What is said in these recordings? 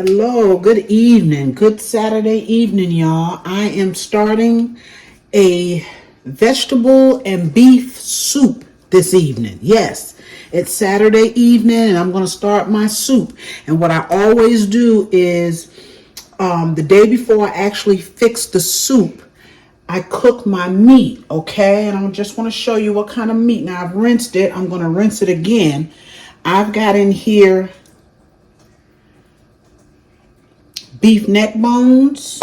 Hello, good evening, good Saturday evening, y'all. I am starting a vegetable and beef soup this evening. Yes, it's Saturday evening and I'm going to start my soup. And what I always do is the day before I actually fix the soup, I cook my meat, okay? And I just want to show you what kind of meat. Now, I've rinsed it. I'm going to rinse it again. I've got in here beef neck bones,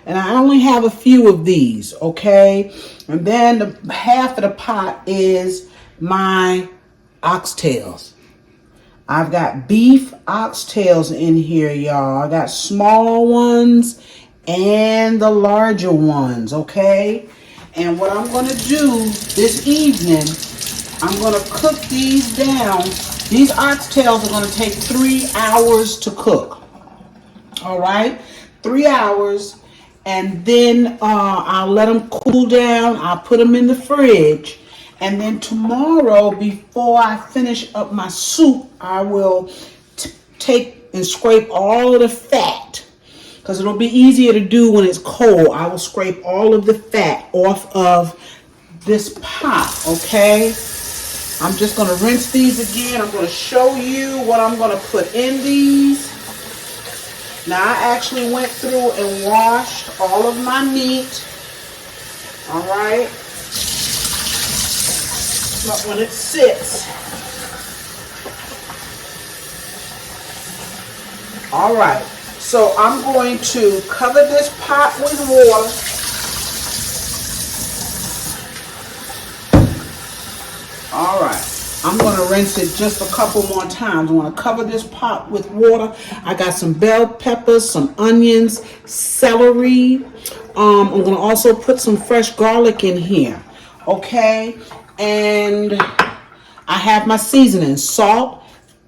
and I only have a few of these, okay? And then the half of the pot is my oxtails. I've got beef oxtails in here, y'all. I got small ones and the larger ones, okay? And what I'm gonna do this evening, I'm gonna cook these down. These oxtails are gonna take 3 hours to cook. All right, 3 hours, and then I'll let them cool down. I'll put them in the fridge, and then tomorrow, before I finish up my soup, I will take and scrape all of the fat, because it'll be easier to do when it's cold. I will scrape all of the fat off of this pot, okay? I'm just going to rinse these again. I'm going to show you what I'm going to put in these. Now, I actually went through and washed all of my meat, all right? But when it sits, all right. So I'm going to cover this pot with water. All right. I'm going to rinse it just a couple more times. I want to cover this pot with water. I got some bell peppers, some onions, celery. I'm going to also put some fresh garlic in here. Okay. And I have my seasoning: salt,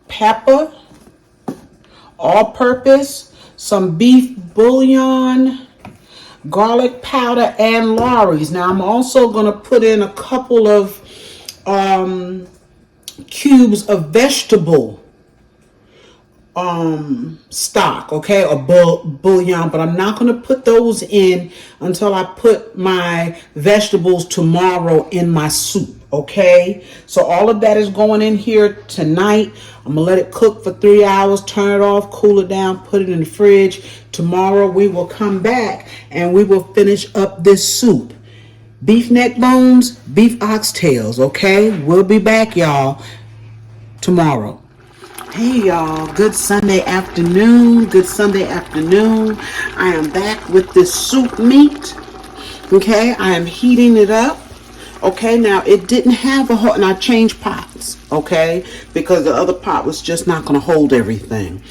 pepper, all-purpose, some beef bouillon, garlic powder, and Lawry's. Now, I'm also going to put in a couple of cubes of vegetable stock, okay, or bouillon, but I'm not going to put those in until I put my vegetables tomorrow in my soup, okay? So all of that is going in here tonight. I'm gonna let it cook for 3 hours, turn it off, cool it down, put it in the fridge. Tomorrow we will come back and we will finish up this soup. Beef neck bones, beef oxtails, okay? We'll be back, y'all, tomorrow. Hey, y'all. Good Sunday afternoon. Good Sunday afternoon. I am back with this soup meat, okay? I am heating it up, okay? Now, it didn't have a whole, and I changed pots, okay? Because the other pot was just not going to hold everything.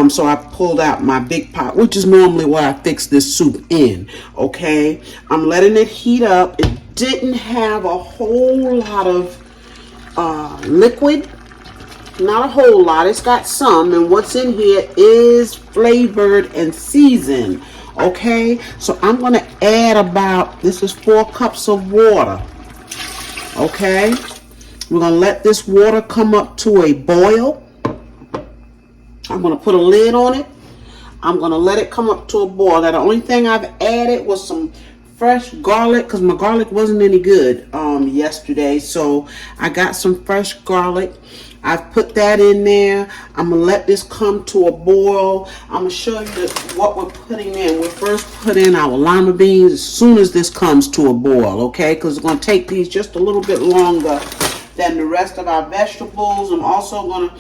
So I pulled out my big pot, which is normally what I fix this soup in, okay? I'm letting it heat up. It didn't have a whole lot of liquid. Not a whole lot. It's got some, and what's in here is flavored and seasoned, okay? So I'm going to add about, this is 4 cups of water, okay? We're going to let this water come up to a boil. I'm going to put a lid on it. I'm going to let it come up to a boil. Now, the only thing I've added was some fresh garlic, because my garlic wasn't any good yesterday. So I got some fresh garlic. I've put that in there. I'm going to let this come to a boil. I'm going to show you what we're putting in. We'll first put in our lima beans as soon as this comes to a boil, okay? Because it's going to take these just a little bit longer than the rest of our vegetables. I'm also going to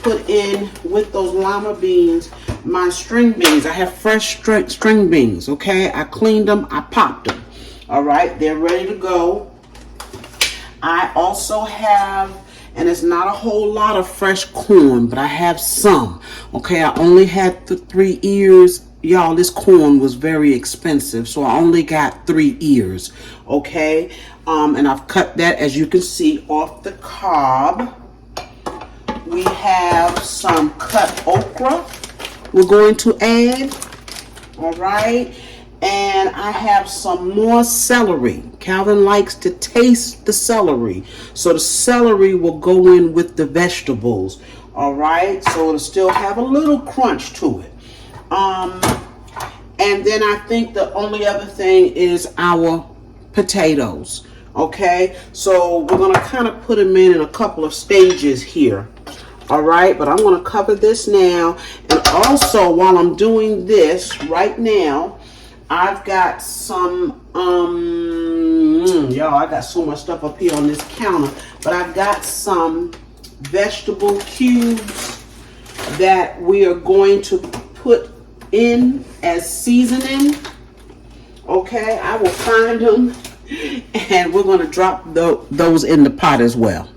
put in with those lima beans my string beans. I have fresh string beans, okay? I cleaned them, I popped them. All right, they're ready to go. I also have, and it's not a whole lot of fresh corn, but I have some, okay? I only had the 3 ears. Y'all, this corn was very expensive, so I only got 3 ears, okay? And I've cut that, as you can see, off the cob. We have some cut okra we're going to add, all right? And I have some more celery. Calvin likes to taste the celery, so the celery will go in with the vegetables, all right? So it'll still have a little crunch to it, And then I think the only other thing is our potatoes. Okay, so we're going to kind of put them in a couple of stages here. All right, but I'm going to cover this now. And also, while I'm doing this right now, I've got some, y'all, I got so much stuff up here on this counter, but I've got some vegetable cubes that we are going to put in as seasoning. Okay, I will find them and we're going to drop those in the pot as well.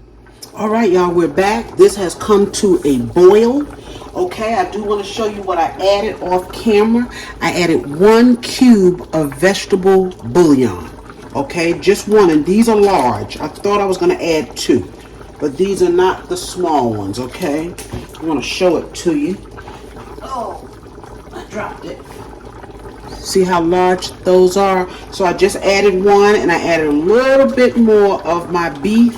All right, y'all, we're back. This has come to a boil. Okay, I do want to show you what I added off camera. I added 1 cube of vegetable bouillon. Okay, just 1, and these are large. I thought I was going to add 2, but these are not the small ones. Okay, I want to show it to you. Oh, I dropped it. See how large those are? So I just added 1, and I added a little bit more of my beef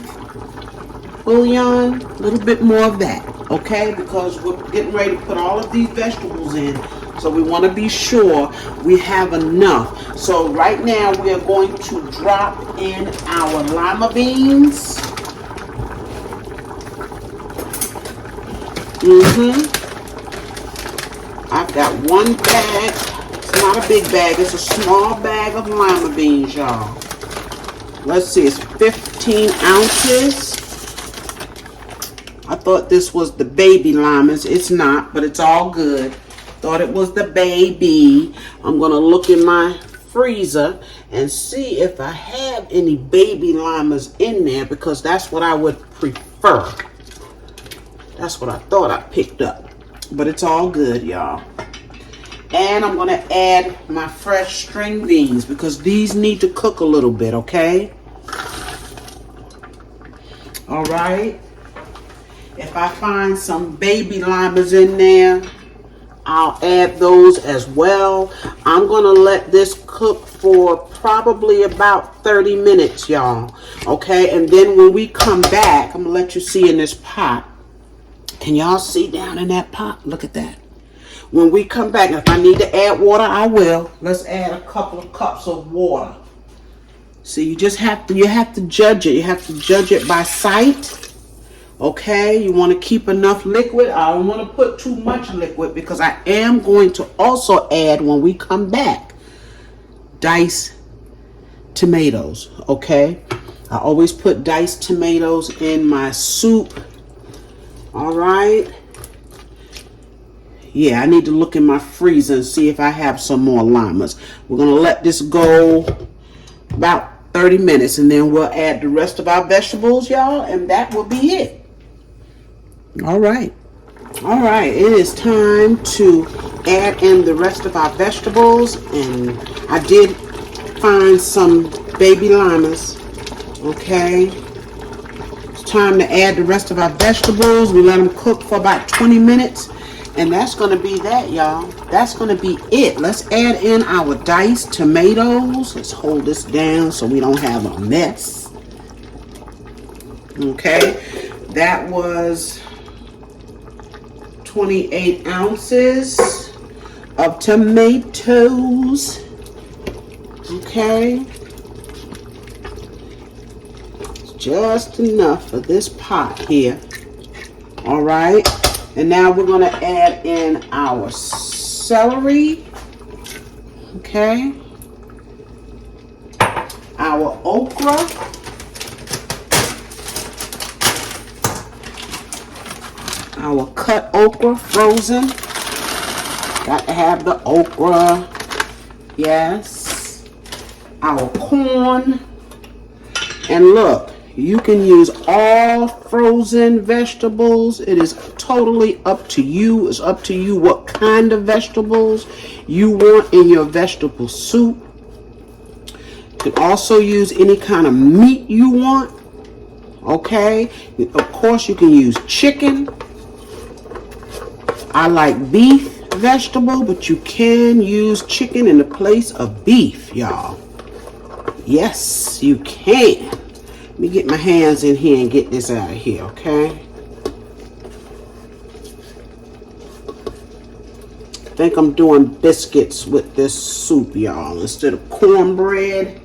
bouillon, a little bit more of that, okay? Because we're getting ready to put all of these vegetables in, so we want to be sure we have enough. So right now we are going to drop in our lima beans. I've got 1 bag. It's not a big bag, it's a small bag of lima beans, y'all. Let's see, it's 15 ounces. I thought this was the baby limas. It's not, but it's all good. Thought it was the baby. I'm going to look in my freezer and see if I have any baby limas in there, because that's what I would prefer. That's what I thought I picked up. But it's all good, y'all. And I'm going to add my fresh string beans because these need to cook a little bit, okay? All right. If I find some baby limas in there, I'll add those as well. I'm going to let this cook for probably about 30 minutes, y'all. Okay, and then when we come back, I'm going to let you see in this pot. Can y'all see down in that pot? Look at that. When we come back, if I need to add water, I will. Let's add a couple of cups of water. See, you just have to judge it. You have to judge it by sight. Okay, you want to keep enough liquid. I don't want to put too much liquid because I am going to also add, when we come back, diced tomatoes. Okay, I always put diced tomatoes in my soup. All right. Yeah, I need to look in my freezer and see if I have some more limas. We're going to let this go about 30 minutes and then we'll add the rest of our vegetables, y'all, and that will be it. All right, it is time to add in the rest of our vegetables, and I did find some baby limas. Okay, it's time to add the rest of our vegetables. We let them cook for about 20 minutes, and that's going to be that, y'all. That's going to be it. Let's add in our diced tomatoes. Let's hold this down so we don't have a mess. Okay, that was 28 ounces of tomatoes. Okay, it's just enough for this pot here. All right, and now we're going to add in our celery. Okay, our okra. Our cut okra, frozen. Got to have the okra. Yes. Our corn. And look, you can use all frozen vegetables. It is totally up to you. It's up to you what kind of vegetables you want in your vegetable soup. You can also use any kind of meat you want. Okay. Of course, you can use chicken. I like beef vegetable, but you can use chicken in the place of beef, y'all. Yes, you can. Let me get my hands in here and get this out of here, okay? think I'm doing biscuits with this soup, y'all, instead of cornbread.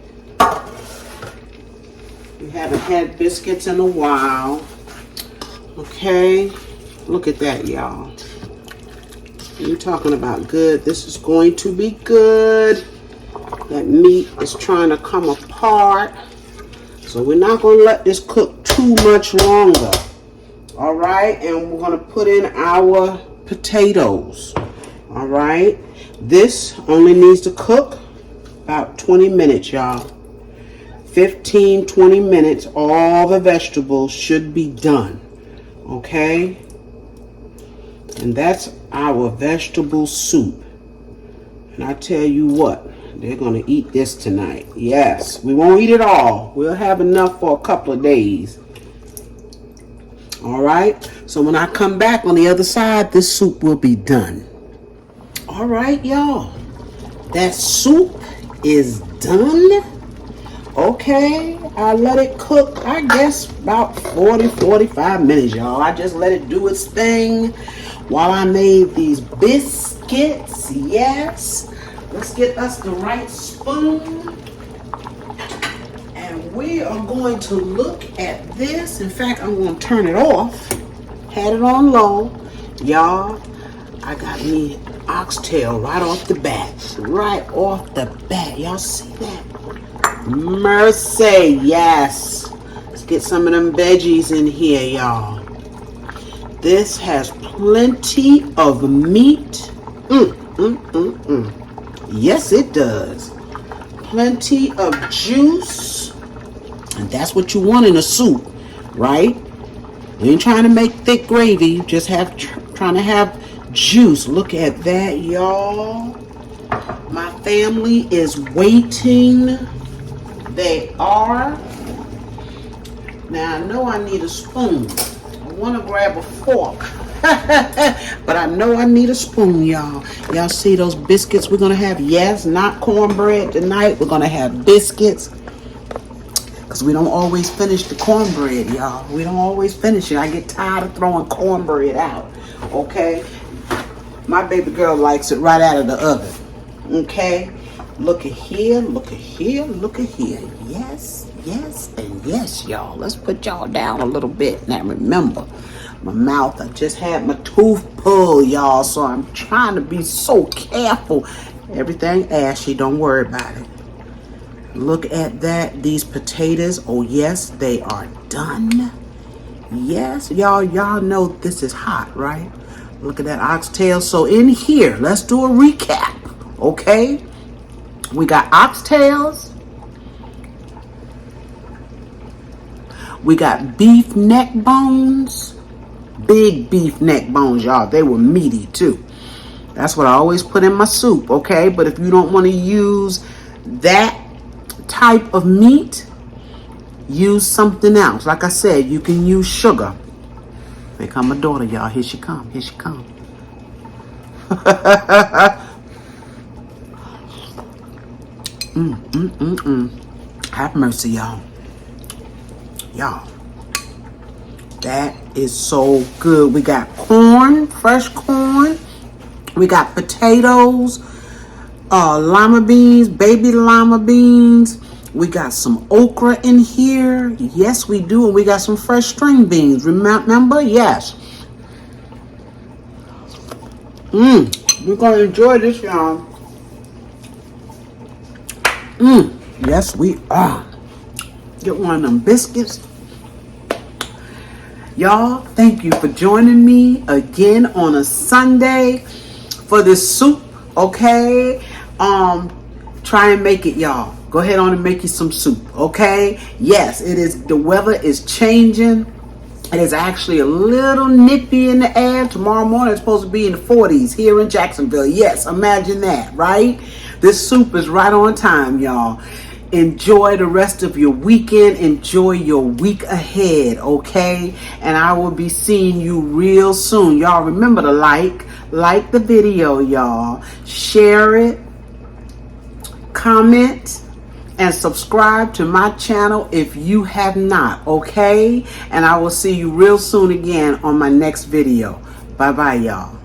We haven't had biscuits in a while. Okay, look at that, y'all. You're talking about good. This is going to be good. That meat is trying to come apart. So we're not going to let this cook too much longer. All right, and we're going to put in our potatoes. All right, this only needs to cook about 20 minutes, y'all. 15-20 minutes, all the vegetables should be done. Okay, and that's our vegetable soup. And I tell you what, they're gonna eat this tonight. Yes, we won't eat it all. We'll have enough for a couple of days. All right, so when I come back on the other side, this soup will be done. All right, y'all, that soup is done. Okay, I let it cook, I guess, about 40-45 minutes, y'all. I just let it do its thing while I made these biscuits. Yes, let's get us the right spoon. And we are going to look at this. In fact, I'm going to turn it off. Had it on low. Y'all, I got me oxtail right off the bat. Right off the bat. Y'all see that? Mercy, yes. Let's get some of them veggies in here, y'all. This has plenty of meat. Yes, it does. Plenty of juice. And that's what you want in a soup, right? You ain't trying to make thick gravy. You just trying to have juice. Look at that, y'all. My family is waiting. They are. Now I know I need a spoon. I want to grab a fork. But I know I need a spoon, y'all. Y'all see those biscuits we're going to have? Yes, not cornbread tonight. We're going to have biscuits. Because we don't always finish the cornbread, y'all. We don't always finish it. I get tired of throwing cornbread out. Okay? My baby girl likes it right out of the oven. Okay? Look at here, look at here, look at here. Yes, yes, and yes, y'all. Let's put y'all down a little bit. Now remember, my mouth, I just had my tooth pulled, y'all, so I'm trying to be so careful. Everything ashy, don't worry about it. Look at that, these potatoes. Oh yes, they are done. Yes, y'all know this is hot, right? Look at that oxtail. So in here, let's do a recap, okay? We got oxtails. We got beef neck bones. Big beef neck bones, y'all. They were meaty too. That's what I always put in my soup, okay? But if you don't want to use that type of meat, use something else. Like I said, you can use sugar. Here come my daughter, y'all. Here she come. Here she come. Have mercy, y'all. Y'all, that is so good. We got corn, fresh corn. We got potatoes, lima beans, baby lima beans. We got some okra in here. Yes, we do. And we got some fresh string beans. Remember? Yes. We're going to enjoy this, y'all. Yes, we are. Get one of them biscuits. Y'all, thank you for joining me again on a Sunday for this soup, okay? Try and make it, y'all. Go ahead on and make you some soup, okay? Yes, it is. The weather is changing. It is actually a little nippy in the air. Tomorrow morning it's supposed to be in the 40s here in Jacksonville. Yes, imagine that, right? This soup is right on time, y'all. Enjoy the rest of your weekend. Enjoy your week ahead, okay? And I will be seeing you real soon. Y'all remember to like the video, y'all. Share it, comment, and subscribe to my channel if you have not, okay? And I will see you real soon again on my next video. Bye-bye, y'all.